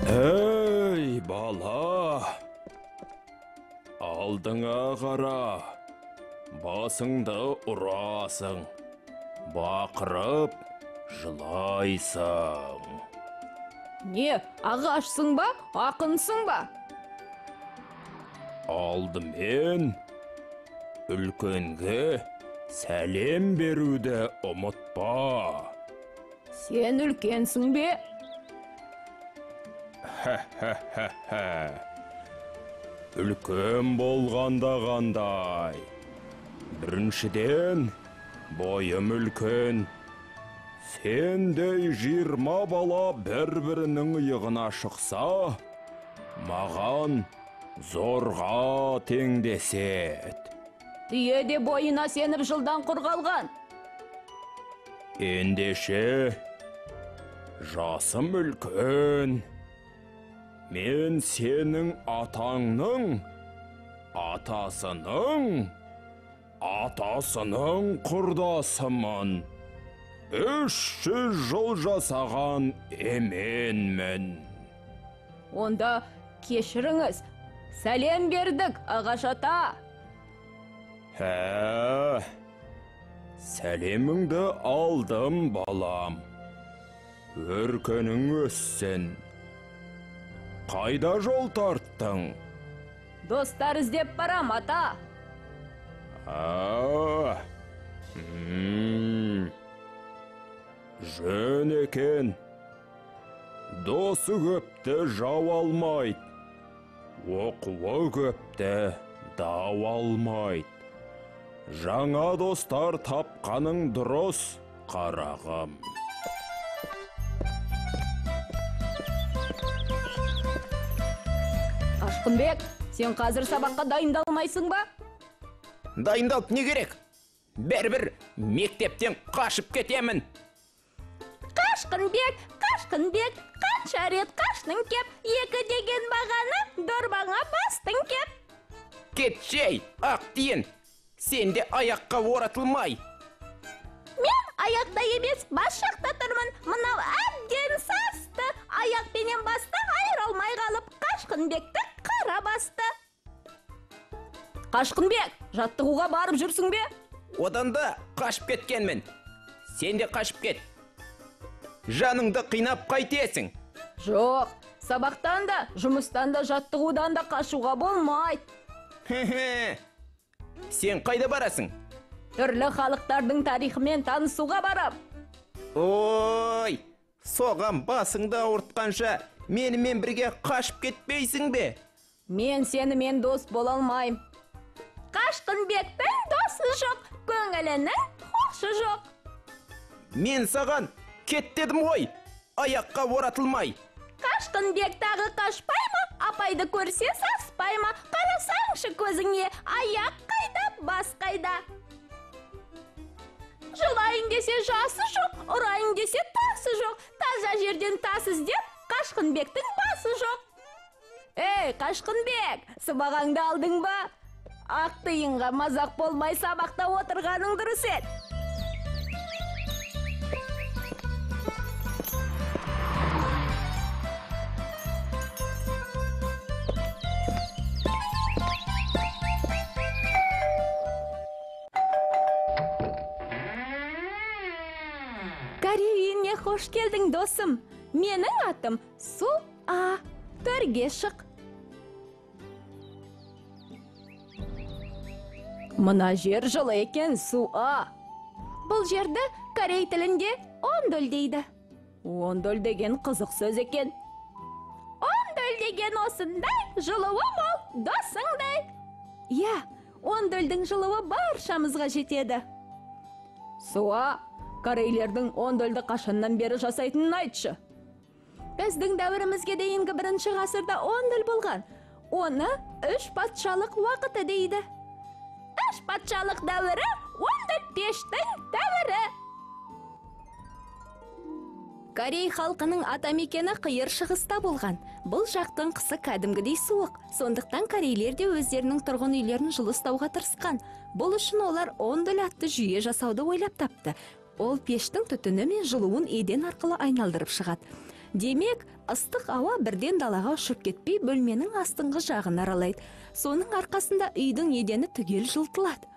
Эй, бала! Алдыңа қара, басыңды ұрасың, бақырып жылайсың. Не, ағашсың ба, ақынсың ба? Алдымен үлкенге сәлем беруді ұмытпа. Сен үлкенсің бе? Үлкен болғанда қандай. Біріншіден, бойым үлкен. Сендей 20 бала бір-бірінің иығына шықса, маған зорға теңдеседі. Түйе де бойына сеніп жылдан құрғалған. Ендеше, жасым үлкен. Мен сенің атаңның, атасының құрдасымын. 300 жыл жасаған еменмін. Онда кешіріңіз, сәлем бердік, ағаш ата. Сәлеміңді алдым, балам. Өркенің өссін. Қайда жол тарттың? Достар іздеп барам, ата. Жөн екен. Досы көпті жау алмайды. Оқуы көпті дау алмайды. Жаңа достар тапқаның дұрыс, қарағым. Қашқынбек, сен қазір сабаққа дайындалмайсың ба? Дайындалып не керек? Бәрібір мектептен қашып кетемін. Қашқынбек, қанша рет қаштың кеп, 2 деген бағаны дорбаңа бастың кеп. Кетшей, ақ дейін, сен де аяққа оратылмай. Мен аяқта емес, бас жақта тұрмын. Мынау әбден састы. Аяқпенен басты айырылмай қалып, Қашқынбекті қара басты. Қашқынбек, жаттығуға барып жүрсің бе? Одан да қашып кеткенмін. Сен де қашып кет. Жаныңды қинап қайтесің. Жоқ, сабақтан да, жұмыстан да, жаттығудан да қашуға болмайды. Сен қайда барасың? Түрлі халықтардың тарихымен танысуға барам. Ой, соған басыңды ауыртқанша менімен бірге қашып кетпейсің бе? Мен сенімен дос бола алмайым. Қашқынбектің досы жоқ, көңілінің хошы жоқ. Мен саған кет дедім ғой, аяққа оратылмай. Қашқынбек тағы қашпай ма? Апайды көрсе саспай ма? Қарасаңшы көзіңе, аяқ қайда, бас қайда? Жылайын десе жасы жоқ, ұрайын десе тасы жоқ. Таза жерден тас іздеп, Қашқынбектің басы жоқ. Ей, Қашқынбек, сыбағаңды алдың ба? Ақ тиынға мазақ болмай сабақта отырғаның дұрыс еді. Үйіне қош келдің, досым. Менің атым Су-а. Төрге шық. Мына жер жылы екен, Су-а. Бұл жерді корей тілінде ондөл дейді. Ондөл деген қызық сөз екен. Ондөл деген осындай, жылуы мол, досыңдай. Иә, ондөлдің жылуы баршамызға жетеді. Су-а, корейлердің ондөлді қашаннан бері жасайтынын айтшы. Біздің дәуірімізге дейінгі 1-ші ғасырда ондөл болған. Оны 3 патшалық уақыты дейді. 3 патшалық дәуірі ондөл пештің дәуірі. Корей халқының атамекені қиыр шығыста болған. Бұл жақтың қысы кәдімгідей суық. Сондықтан корейлер де өздерінің тұрғын үйлерін жылы ұстауға тырысқан. Бұл үшін олар ондөл атты жүйе жасауды ойлап тапты. Ол пештің түтіні мен жылуын еден арқылы айналдырып шығады. Демек, ыстық ауа бірден далаға ұшып кетпей, бөлменің астыңғы жағын аралайды. Соның арқасында үйдің едені түгел жылтылады.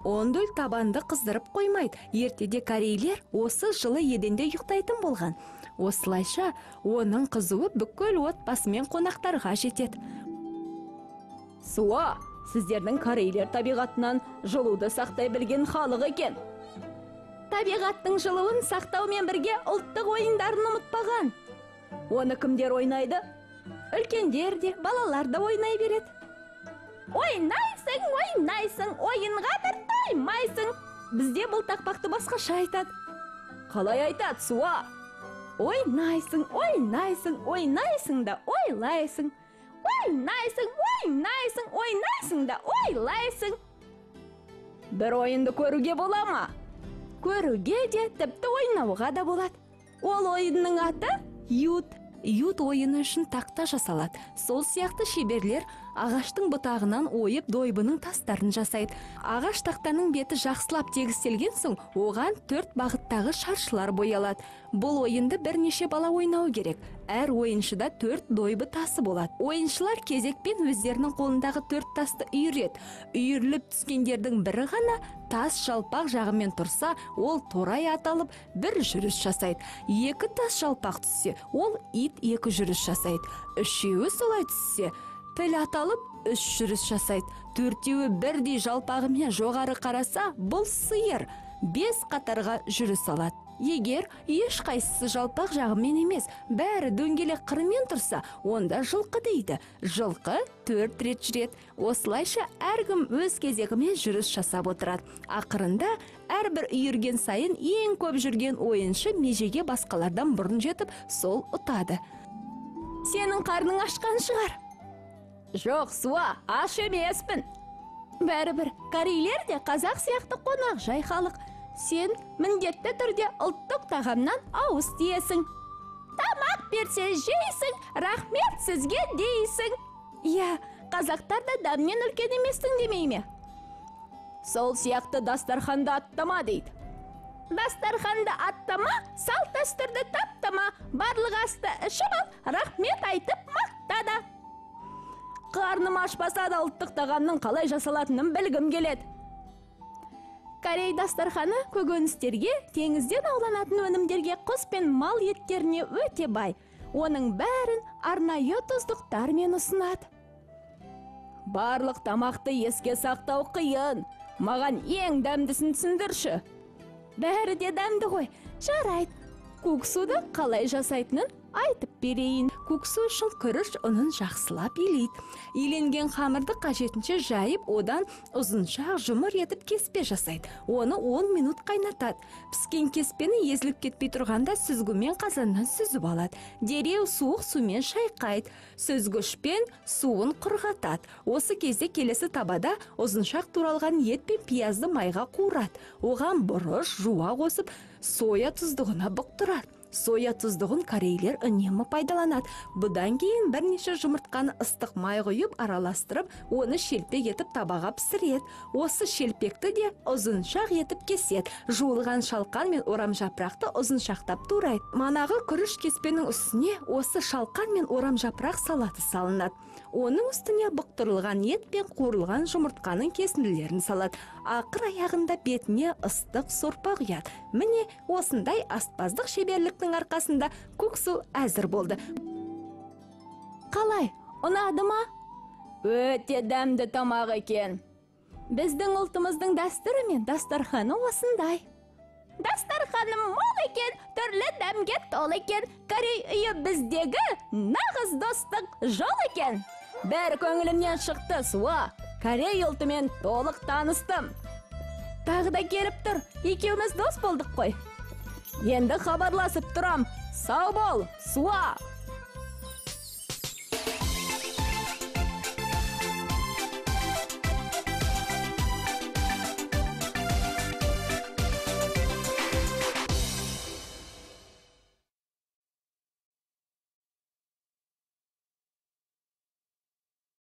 Ондөл табанды қыздырып қоймайды. Ертеде корейлер осы жылы еденде ұйықтайтын болған. Осылайша, оның қызуы бүкіл отбасымен қонақтарға жетеді. Суа, сіздердің корейлер табиғатынан жылуды сақтай білген халық екен. Табиғаттың жылуын сақтаумен бірге ұлттық ойындарын ұмытпаған. Оны кімдер ойнайды? Үлкендер де, балалар да ойнай береді. Ойнайсың, ойнайсың, ойынға бір тоймайсың. Бізде бұл тақпақты басқаша айтады. Қалай айтады, Суа? Ойнайсың, ойнайсың, ойнайсың да ойлайсың. Ойнайсың, ойнайсың, ойнайсың да ойлайсың. Бір ойынды көруге бола ма? Көруге де, тіпті ойнауға да болады. Ол ойынның аты ют. Ют ойыны үшін тақта жасалады. Сол сияқты шеберлер ағаштың бұтағынан ойып дойбының тастарын жасайды. Ағаш тақтаның беті жақсылап тегістелген соң, оған 4 бағыттағы шаршылар боялады. Бұл ойынды бірнеше бала ойнау керек. Әр ойыншыда 4 дойбы тасы болады. Ойыншылар кезекпен өздерінің қолындағы 4 тасты үйіреді. Үйіріліп түскендердің бірі ғана тас жалпақ жағымен тұрса, ол торай аталып, бір жүріс жасайды. 2 тас жалпақ түссе, ол ит 2 жүріс жасайды. 3-еуі солай түссе, піл аталып, 3 жүріс жасайды. 4-еуі бірдей жалпағымен жоғары қараса, бұл сиыр 5 қатарға жүріс алады. Егер еш қайсысы жалпақ жағымен емес, бәрі дөңгелек қырымен тұрса, онда жылқы дейді. Жылқы 4 рет жүреді. Осылайша әркім өз кезегімен жүріс жасап отырады. Ақырында әрбір үйірген сайын ең көп жүрген ойыншы межеге басқалардан бұрын жетіп, сол ұтады. Сенің қарның ашқан шығар? Жоқ, Суа, аш емеспін. Бәрібір, корейлер де қазақ сияқты қонақ жай халық. Сен міндетті түрде ұлттық тағамнан ауыз тиесің. Тамақ берсе жейсің, рахмет сізге дейсің. Иә, қазақтар да дәмнен үлкен еместің демей ме? Сол сияқты дастарханды аттама дейді. Дастарханды аттама, салт дәстүрді таптама, барлық асты ішіп ал, рахмет айтып мақтада. Қарным ашпаса да ұлттық тағамның қалай жасалатынын білгім келеді. Корей дастарханы көкөністерге, теңізден ауланатын өнімдерге, құс пен мал еттеріне өте бай. Оның бәрін арнайы тұздықтармен ұсынады. Барлық тамақты еске сақтау қиын. Маған ең дәмдісін түсіндірші. Бәрі де дәмді ғой. Жарайды. Куксуды қалай жасайтынын айтып берейін. Куксу үшін күріш ұнын жақсылап илейді. Иленген қамырды қажетінше жайып, одан ұзынша жұмыр етіп кеспе жасайды. Оны 10 минут қайнатады. Піскен кеспені езіліп кетпей тұрғанда сүзгімен қазаннан сүзіп алады. Дереу суық сумен шайқайды. Сүзгішпен суын құрғатады. Осы кезде келесі табада ұзыншақ туралған ет пен пиязды майға қуырады. Оған бұрыш, жуа қосып, соя тұздығына бұқтырады. Соя тұздығын корейлер үнемі пайдаланады. Бұдан кейін бірнеше жұмыртқаны ыстық май құйып араластырып, оны шелпек етіп табаға пісіреді. Осы шелпекті де ұзыншақ етіп кеседі. Жуылған шалқан мен орам жапырақты ұзыншақтап турайды. Манағы күріш кеспенің үстіне осы шалқан мен орам жапырақ салаты салынады. Оның үстіне бұқтырылған ет пен қуырылған жұмыртқаның кесінділерін салады. Ақыр аяғында бетіне ыстық сорпа құяды. Міне осындай аспаздық шеберліктің арқасында куксу әзір болды. Қалай, ұнады ма? Өте дәмді тамақ екен. Біздің ұлтымыздың дәстүрі мен дастарханы осындай. Дастарханым мол екен, түрлі дәмге толы екен. Корей үйі біздегі нағыз достық жол екен. Бәрі көңілімнен шықты, Суа. Корей ұлтымен толық таныстым. Тағы да келіп тұр, екеуміз дос болдық қой. Енді хабарласып тұрам. Сау бол, Суа.